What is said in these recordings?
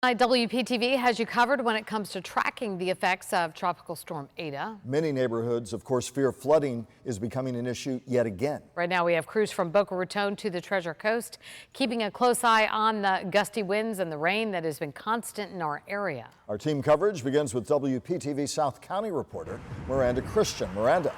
WPTV has you covered when it comes to tracking the effects of Tropical Storm Eta. Many neighborhoods, of course, fear flooding is becoming an issue yet again. Right now we have crews from Boca Raton to the Treasure Coast, keeping a close eye on the gusty winds and the rain that has been constant in our area. Our team coverage begins with WPTV South County reporter Miranda Christian. Miranda.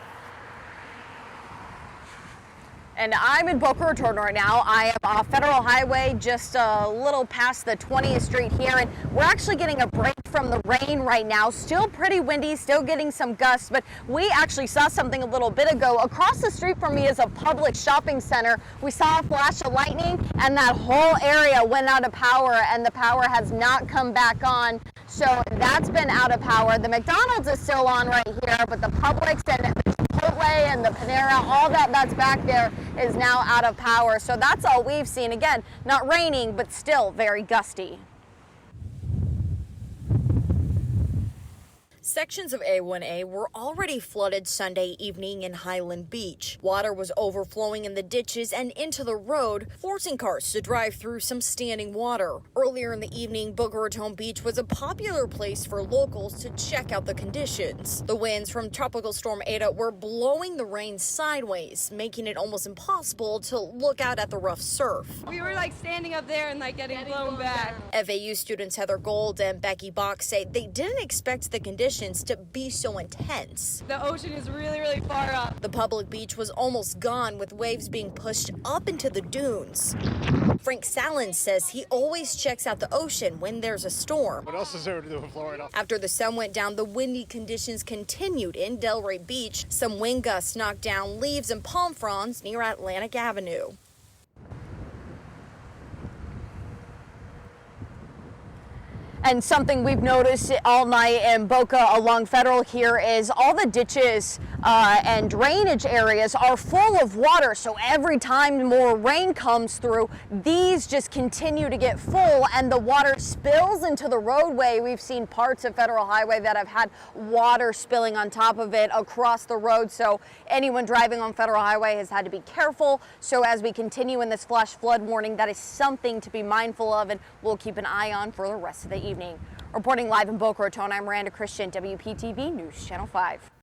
And I'm in Boca Raton right now. I am off Federal Highway, just a little past the 20th Street here, and we're actually getting a break from the rain right now. Still pretty windy, still getting some gusts, but we actually saw something a little bit ago. Across the street from me is a public shopping center. We saw a flash of lightning, and that whole area went out of power, and the power has not come back on. So that's been out of power. The McDonald's is still on right here, but the Publix and the Chipotle and the Panera, all that's back there is now out of power. So that's all we've seen. Again, not raining, but still very gusty. Sections of A1A were already flooded Sunday evening in Highland Beach. Water was overflowing in the ditches and into the road, forcing cars to drive through some standing water. Earlier in the evening, Boca Raton Beach was a popular place for locals to check out the conditions. The winds from Tropical Storm Eta were blowing the rain sideways, making it almost impossible to look out at the rough surf. We were standing up there and getting blown back. FAU students Heather Gold and Becky Bach say they didn't expect the conditions to be so intense. The ocean is really far up. The public beach was almost gone, with waves being pushed up into the dunes. Frank Sallin says he always checks out the ocean when there's a storm. What else is there to do in Florida? After the sun went down, the windy conditions continued in Delray Beach. Some wind gusts knocked down leaves and palm fronds near Atlantic Avenue. And something we've noticed all night in Boca along Federal here is all the ditches and drainage areas are full of water. So every time more rain comes through, these just continue to get full and the water spills into the roadway. We've seen parts of Federal Highway that have had water spilling on top of it across the road. So anyone driving on Federal Highway has had to be careful. So as we continue in this flash flood warning, that is something to be mindful of, and we'll keep an eye on for the rest of the evening. Reporting live in Boca Raton, I'm Miranda Christian, WPTV News Channel 5.